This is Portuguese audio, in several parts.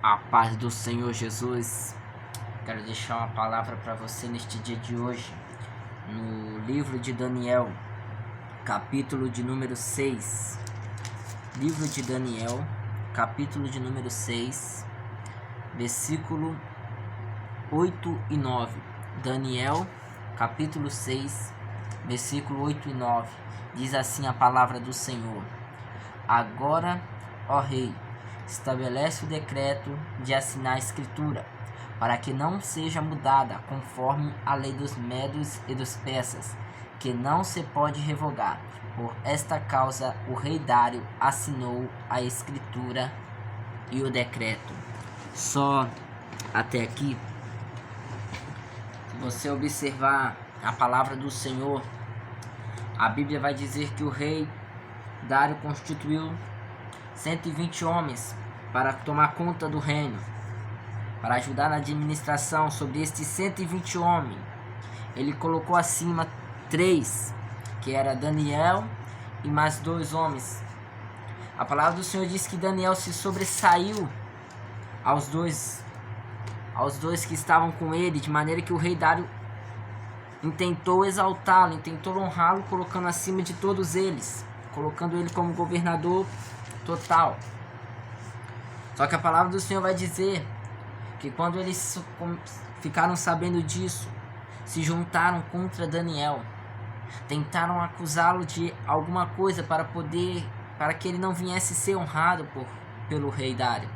A paz do Senhor Jesus. Quero deixar uma palavra para você neste dia de hoje, no livro de Daniel, capítulo de número 6. Livro de Daniel, capítulo de número 6, versículo 8 e 9. Daniel, capítulo 6, versículo 8 e 9. Diz assim a palavra do Senhor: Agora, ó rei, estabelece o decreto de assinar a escritura, para que não seja mudada conforme a lei dos medos e dos persas, que não se pode revogar. Por esta causa o rei Dário assinou a escritura e o decreto. Só até aqui, se você observar a palavra do Senhor, a Bíblia vai dizer que o rei Dário constituiu 120 homens para tomar conta do reino, para ajudar na administração. Sobre estes 120 homens, ele colocou acima 3, que era Daniel e mais 2 homens. A palavra do Senhor diz que Daniel se sobressaiu aos dois que estavam com ele, de maneira que o rei Dário intentou exaltá-lo, intentou honrá-lo, colocando acima de todos eles, colocando ele como governador total. Só que a palavra do Senhor vai dizer que quando eles ficaram sabendo disso, se juntaram contra Daniel, tentaram acusá-lo de alguma coisa para que ele não viesse ser honrado pelo rei Dário.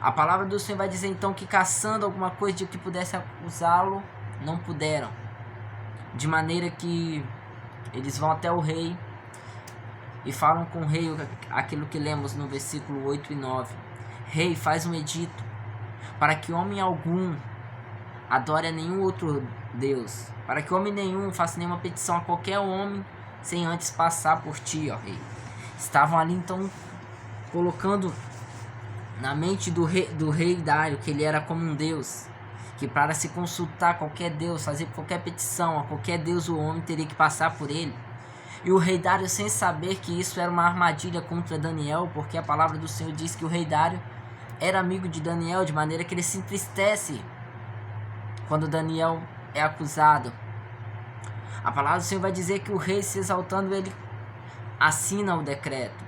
A palavra do Senhor vai dizer então que, caçando alguma coisa de que pudesse acusá-lo, não puderam, de maneira que eles vão até o rei e falam com o rei aquilo que lemos no versículo 8 e 9. Rei, faz um edito para que homem algum adore a nenhum outro Deus, para que homem nenhum faça nenhuma petição a qualquer homem sem antes passar por ti, ó rei. Estavam ali então colocando na mente do rei Dário que ele era como um Deus, que para se consultar a qualquer Deus, fazer qualquer petição a qualquer Deus, o homem teria que passar por ele. E o rei Dário, sem saber que isso era uma armadilha contra Daniel, porque a palavra do Senhor diz que o rei Dário era amigo de Daniel, de maneira que ele se entristece quando Daniel é acusado. A palavra do Senhor vai dizer que o rei, se exaltando, ele assina o decreto.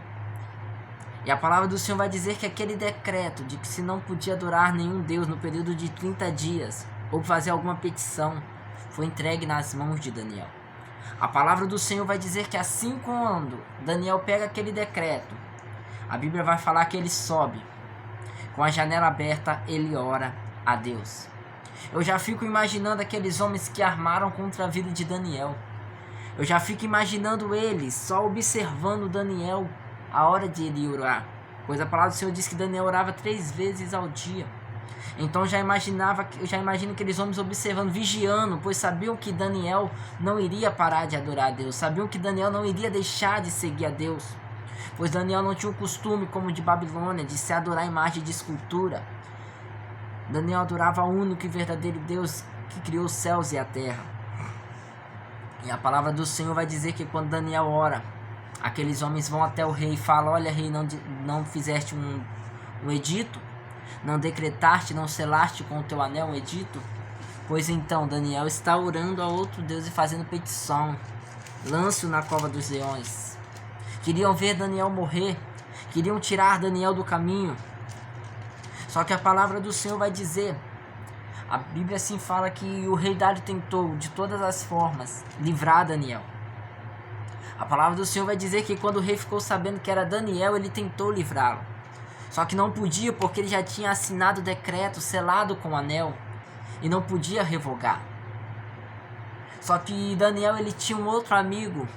E a palavra do Senhor vai dizer que aquele decreto de que se não podia adorar nenhum Deus no período de 30 dias ou fazer alguma petição foi entregue nas mãos de Daniel. A palavra do Senhor vai dizer que assim quando Daniel pega aquele decreto, a Bíblia vai falar que ele sobe, com a janela aberta, ele ora a Deus. Eu já fico imaginando aqueles homens que armaram contra a vida de Daniel. Eu já fico imaginando eles só observando Daniel a hora de ele orar, pois a palavra do Senhor diz que Daniel orava 3 vezes ao dia. Então eu já imagino aqueles homens observando, vigiando, pois sabiam que Daniel não iria parar de adorar a Deus, sabiam que Daniel não iria deixar de seguir a Deus, pois Daniel não tinha o costume, como de Babilônia, de se adorar a imagem de escultura. Daniel adorava o único e verdadeiro Deus que criou os céus e a terra. E a palavra do Senhor vai dizer que quando Daniel ora, aqueles homens vão até o rei e falam: olha, rei, não fizeste um edito? Não decretaste, não selaste com o teu anel um edito? Pois então Daniel está orando a outro Deus e fazendo petição. Lance-o na cova dos leões. Queriam ver Daniel morrer, queriam tirar Daniel do caminho. Só que a palavra do Senhor vai dizer, a Bíblia assim fala, que o rei Dário tentou de todas as formas livrar Daniel. A palavra do Senhor vai dizer que quando o rei ficou sabendo que era Daniel, ele tentou livrá-lo. Só que não podia, porque ele já tinha assinado o decreto, selado com o anel, e não podia revogar. Só que Daniel, ele tinha um outro amigo,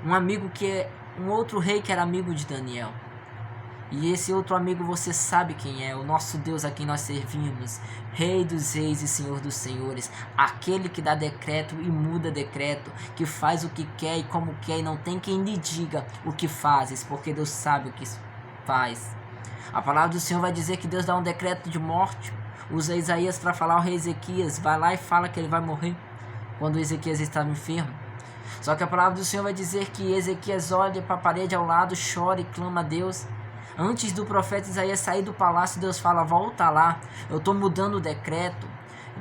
um outro rei que era amigo de Daniel. E esse outro amigo, você sabe quem é, o nosso Deus a quem nós servimos, Rei dos reis e Senhor dos senhores, aquele que dá decreto e muda decreto, que faz o que quer e como quer, e não tem quem lhe diga o que fazes, porque Deus sabe o que faz. A palavra do Senhor vai dizer que Deus dá um decreto de morte, usa Isaías para falar ao rei Ezequias, vai lá e fala que ele vai morrer, quando Ezequias estava enfermo. Só que a palavra do Senhor vai dizer que Ezequias olha para a parede ao lado, chora e clama a Deus. Antes do profeta Isaías sair do palácio, Deus fala: volta lá, eu estou mudando o decreto.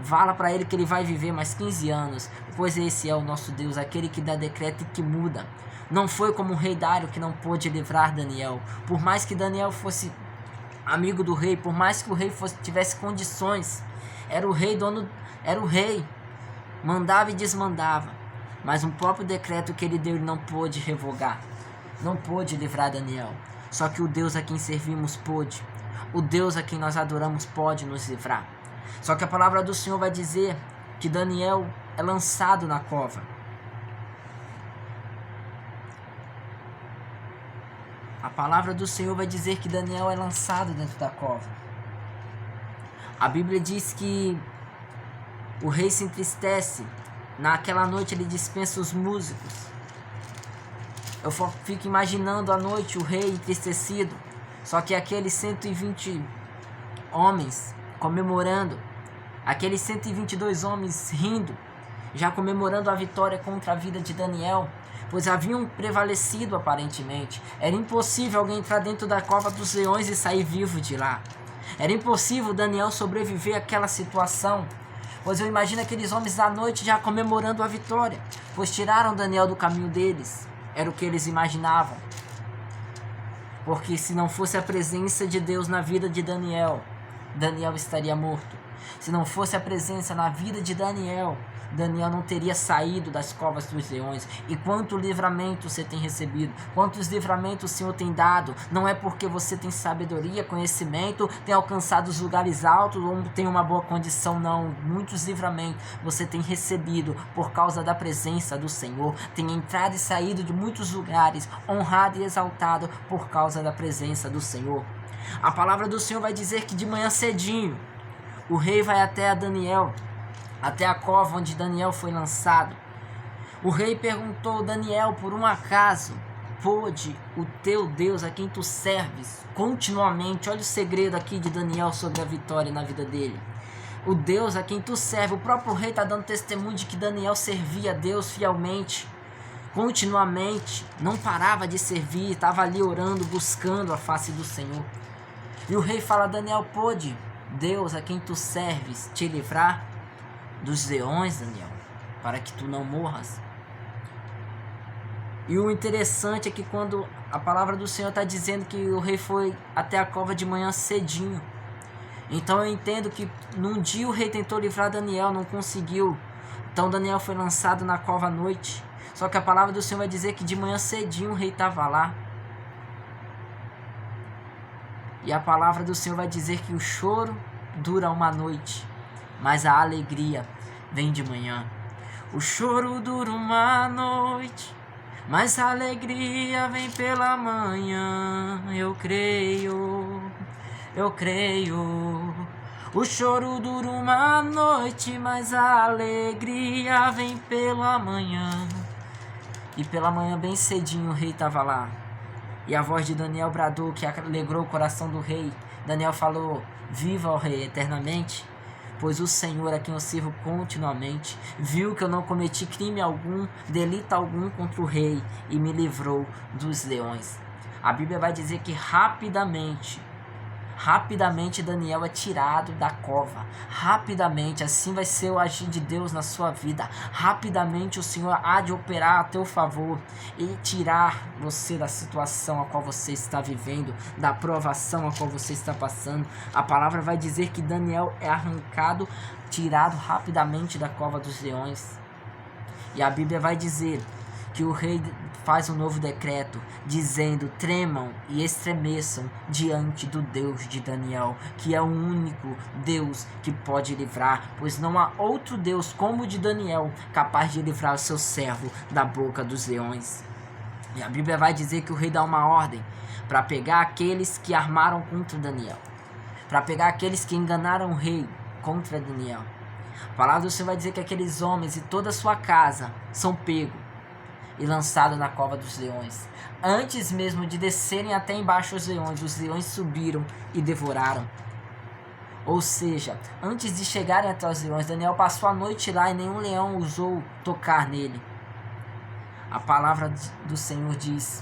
Fala para ele que ele vai viver mais 15 anos, pois esse é o nosso Deus, aquele que dá decreto e que muda. Não foi como o rei Dário que não pôde livrar Daniel. Por mais que Daniel fosse amigo do rei, por mais que o rei tivesse condições, era o rei, mandava e desmandava. Mas um próprio decreto que ele deu, ele não pôde revogar, não pôde livrar Daniel. Só que o Deus a quem servimos pôde, o Deus a quem nós adoramos pode nos livrar. Só que a palavra do Senhor vai dizer que Daniel é lançado na cova. A palavra do Senhor vai dizer que Daniel é lançado dentro da cova. A Bíblia diz que o rei se entristece. Naquela noite ele dispensa os músicos. Eu fico imaginando a noite o rei entristecido. Só que aqueles 120 homens comemorando, aqueles 122 homens rindo, já comemorando a vitória contra a vida de Daniel, pois haviam prevalecido aparentemente. Era impossível alguém entrar dentro da cova dos leões e sair vivo de lá. Era impossível Daniel sobreviver àquela situação, pois eu imagino aqueles homens à noite já comemorando a vitória, pois tiraram Daniel do caminho deles. Era o que eles imaginavam. Porque se não fosse a presença de Deus na vida de Daniel, Daniel estaria morto. Se não fosse a presença na vida de Daniel, Daniel não teria saído das covas dos leões. E quanto livramento você tem recebido, quantos livramentos o Senhor tem dado, não é porque você tem sabedoria, conhecimento, tem alcançado os lugares altos ou tem uma boa condição, não. Muitos livramentos você tem recebido por causa da presença do Senhor, tem entrado e saído de muitos lugares, honrado e exaltado por causa da presença do Senhor. A palavra do Senhor vai dizer que de manhã cedinho, o rei vai até Daniel, até a cova onde Daniel foi lançado. O rei perguntou: Daniel, por um acaso pôde o teu Deus, a quem tu serves continuamente, olha o segredo aqui de Daniel sobre a vitória na vida dele, o Deus a quem tu serve, o próprio rei está dando testemunho de que Daniel servia a Deus fielmente, continuamente, não parava de servir, estava ali orando, buscando a face do Senhor. E o rei fala: Daniel, pôde Deus a quem tu serves te livrar dos leões, Daniel, para que tu não morras? E o interessante é que quando a palavra do Senhor está dizendo que o rei foi até a cova de manhã cedinho, então eu entendo que num dia o rei tentou livrar Daniel, não conseguiu, então Daniel foi lançado na cova à noite. Só que a palavra do Senhor vai dizer que de manhã cedinho o rei estava lá. E a palavra do Senhor vai dizer que o choro dura uma noite, mas a alegria vem de manhã. O choro dura uma noite, mas a alegria vem pela manhã. Eu creio, eu creio. O choro dura uma noite, mas a alegria vem pela manhã. E pela manhã bem cedinho o rei estava lá. E a voz de Daniel bradou, que alegrou o coração do rei. Daniel falou: viva o rei eternamente, pois o Senhor, a quem eu sirvo continuamente, viu que eu não cometi crime algum, delito algum contra o rei, e me livrou dos leões. A Bíblia vai dizer que rapidamente Daniel é tirado da cova. Rapidamente, assim vai ser o agir de Deus na sua vida. Rapidamente o Senhor há de operar a teu favor e tirar você da situação a qual você está vivendo, da provação a qual você está passando. A palavra vai dizer que Daniel é arrancado, tirado rapidamente da cova dos leões. E a Bíblia vai dizer que o rei faz um novo decreto, dizendo: tremam e estremeçam diante do Deus de Daniel, que é o único Deus que pode livrar, pois não há outro Deus como o de Daniel, capaz de livrar o seu servo da boca dos leões. E a Bíblia vai dizer que o rei dá uma ordem para pegar aqueles que armaram contra Daniel, para pegar aqueles que enganaram o rei contra Daniel. A palavra do Senhor vai dizer que aqueles homens e toda a sua casa são pegos e lançado na cova dos leões. Antes mesmo de descerem até embaixo os leões subiram e devoraram. Ou seja, antes de chegarem até os leões, Daniel passou a noite lá e nenhum leão ousou tocar nele. A palavra do Senhor diz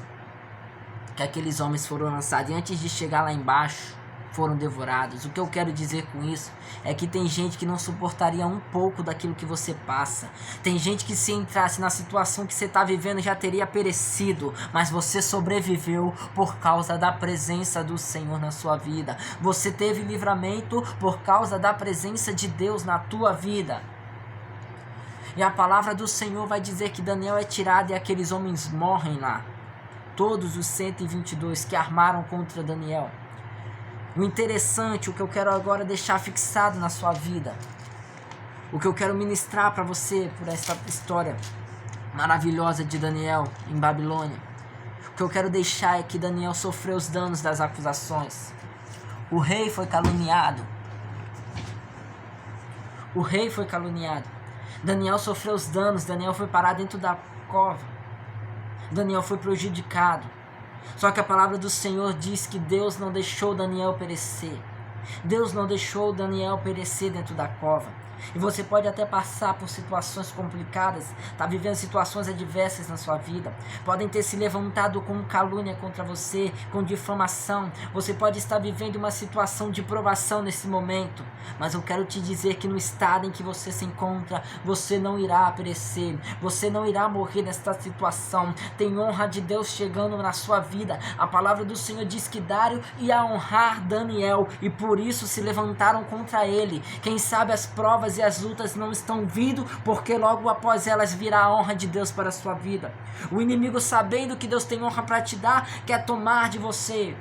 que aqueles homens foram lançados e antes de chegar lá embaixo foram devorados. O que eu quero dizer com isso é que tem gente que não suportaria um pouco daquilo que você passa. Tem gente que se entrasse na situação que você está vivendo já teria perecido, mas você sobreviveu por causa da presença do Senhor na sua vida. Você teve livramento por causa da presença de Deus na tua vida. E a palavra do Senhor vai dizer que Daniel é tirado e aqueles homens morrem lá. Todos os 122 que armaram contra Daniel. O interessante, o que eu quero agora deixar fixado na sua vida, o que eu quero ministrar para você por essa história maravilhosa de Daniel em Babilônia, o que eu quero deixar é que Daniel sofreu os danos das acusações. O rei foi caluniado. O rei foi caluniado. Daniel sofreu os danos. Daniel foi parar dentro da cova. Daniel foi prejudicado. Só que a palavra do Senhor diz que Deus não deixou Daniel perecer. Deus não deixou Daniel perecer dentro da cova. E você pode até passar por situações complicadas, tá vivendo situações adversas na sua vida. Podem ter se levantado com calúnia contra você, com difamação. Você pode estar vivendo uma situação de provação nesse momento. Mas eu quero te dizer que no estado em que você se encontra, você não irá perecer. Você não irá morrer nesta situação. Tem honra de Deus chegando na sua vida. A palavra do Senhor diz que Dário ia honrar Daniel e por isso se levantaram contra ele. Quem sabe as provas e as lutas não estão vindo, porque logo após elas virá a honra de Deus para a sua vida. O inimigo, sabendo que Deus tem honra para te dar, quer tomar de você.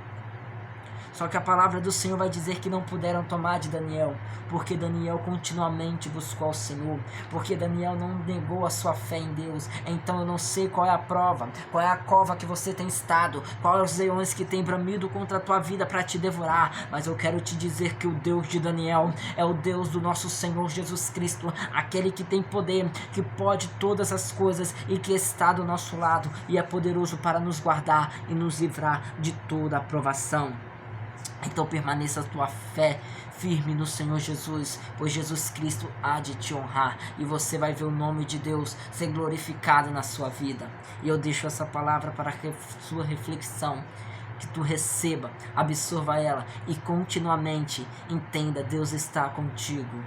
Só que a palavra do Senhor vai dizer que não puderam tomar de Daniel, porque Daniel continuamente buscou ao Senhor, porque Daniel não negou a sua fé em Deus. Então eu não sei qual é a prova, qual é a cova que você tem estado, quais os leões que têm bramido contra a tua vida para te devorar, mas eu quero te dizer que o Deus de Daniel é o Deus do nosso Senhor Jesus Cristo, aquele que tem poder, que pode todas as coisas e que está do nosso lado e é poderoso para nos guardar e nos livrar de toda a provação. Então permaneça a tua fé firme no Senhor Jesus, pois Jesus Cristo há de te honrar e você vai ver o nome de Deus ser glorificado na sua vida. E eu deixo essa palavra para a sua reflexão, que tu receba, absorva ela e continuamente entenda, Deus está contigo.